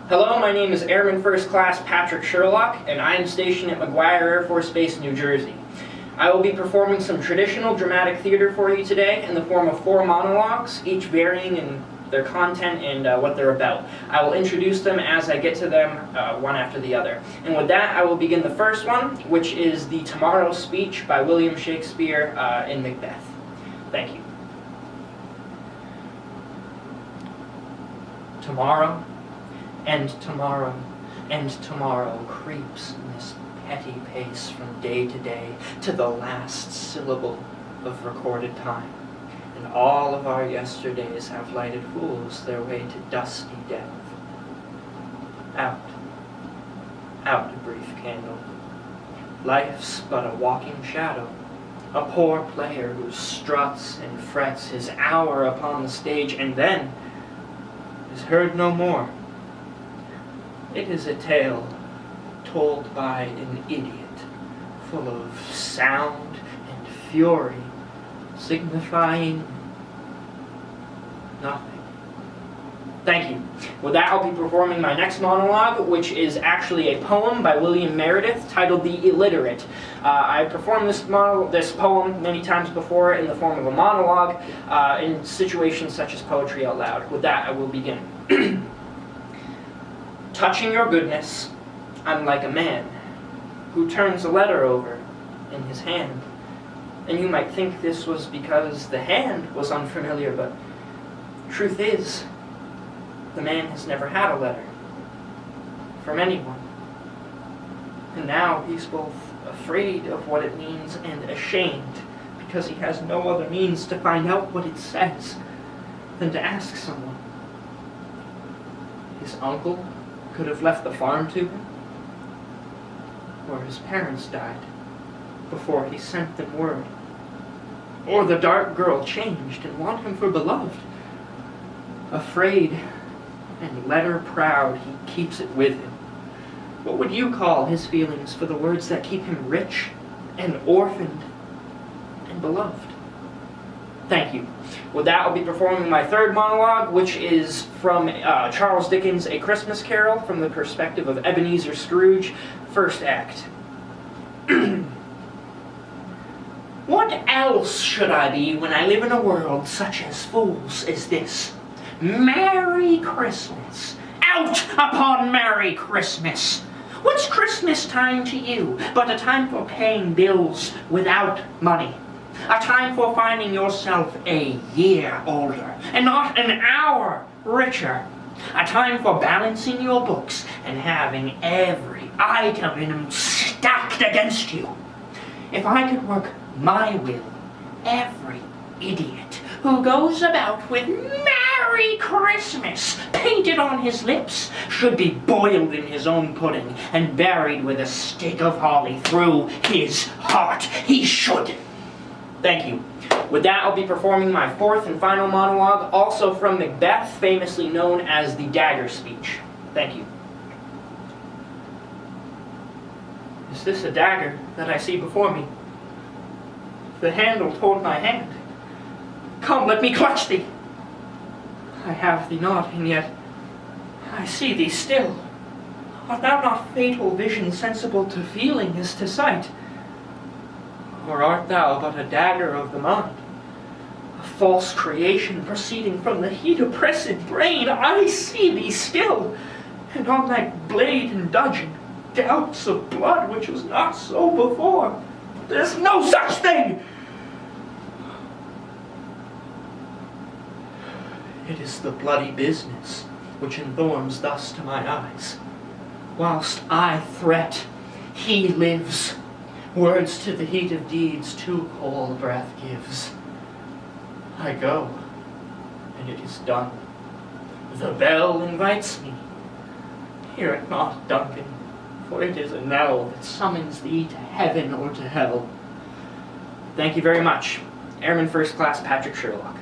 Hello, my name is Airman First Class Patrick Sherlock, and I am stationed at McGuire Air Force Base, New Jersey. I will be performing some traditional dramatic theater for you today in the form of 4 monologues, each varying in their content and what they're about. I will introduce them as I get to them, one after the other. And with that, I will begin the first one, which is the Tomorrow Speech by William Shakespeare in Macbeth. Thank you. Tomorrow, and tomorrow, and tomorrow creeps in this petty pace from day to day to the last syllable of recorded time. And all of our yesterdays have lighted fools their way to dusty death. Out, out a brief candle. Life's but a walking shadow, a poor player who struts and frets his hour upon the stage and then is heard no more. It is a tale told by an idiot, full of sound and fury, signifying nothing. Thank you. With that, I'll be performing my next monologue, which is actually a poem by William Meredith titled The Illiterate. I performed this poem many times before in the form of a monologue in situations such as poetry out loud. With that, I will begin. Touching your goodness, I'm like a man who turns a letter over in his hand. And you might think this was because the hand was unfamiliar, but truth is, the man has never had a letter from anyone. And now he's both afraid of what it means and ashamed because he has no other means to find out what it says than to ask someone. His uncle could have left the farm to him, or his parents died before he sent them word, or the dark girl changed and want him for beloved. Afraid and letter proud, he keeps it with him. What would you call his feelings for the words that keep him rich and orphaned and beloved? Thank you. With that, I'll be performing my third monologue, which is from Charles Dickens' A Christmas Carol, from the perspective of Ebenezer Scrooge, first act. What else should I be when I live in a world such as fools as this? Merry Christmas! Out upon Merry Christmas! What's Christmas time to you but a time for paying bills without money? A time for finding yourself a year older and not an hour richer. A time for balancing your books and having every item in them stacked against you. If I could work my will, every idiot who goes about with Merry Christmas painted on his lips should be boiled in his own pudding and buried with a stick of holly through his heart. He should. Thank you. With that, I'll be performing my fourth and final monologue, also from Macbeth, famously known as the Dagger Speech. Thank you. Is this a dagger that I see before me? The handle toward my hand. Come, let me clutch thee. I have thee not, and yet I see thee still. Art thou not fatal vision sensible to feeling as to sight? Or art thou but a dagger of the mind, a false creation proceeding from the heat oppressed brain? I see thee still, and on thy blade indulging doubts of blood which was not so before. There's no such thing! It is the bloody business which enthorns thus to my eyes. Whilst I threat, he lives. Words to the heat of deeds too cold breath gives. I go, and it is done. The bell invites me. Hear it not, Duncan, for it is a knell that summons thee to heaven or to hell. Thank you very much. Airman First Class Patrick Sherlock.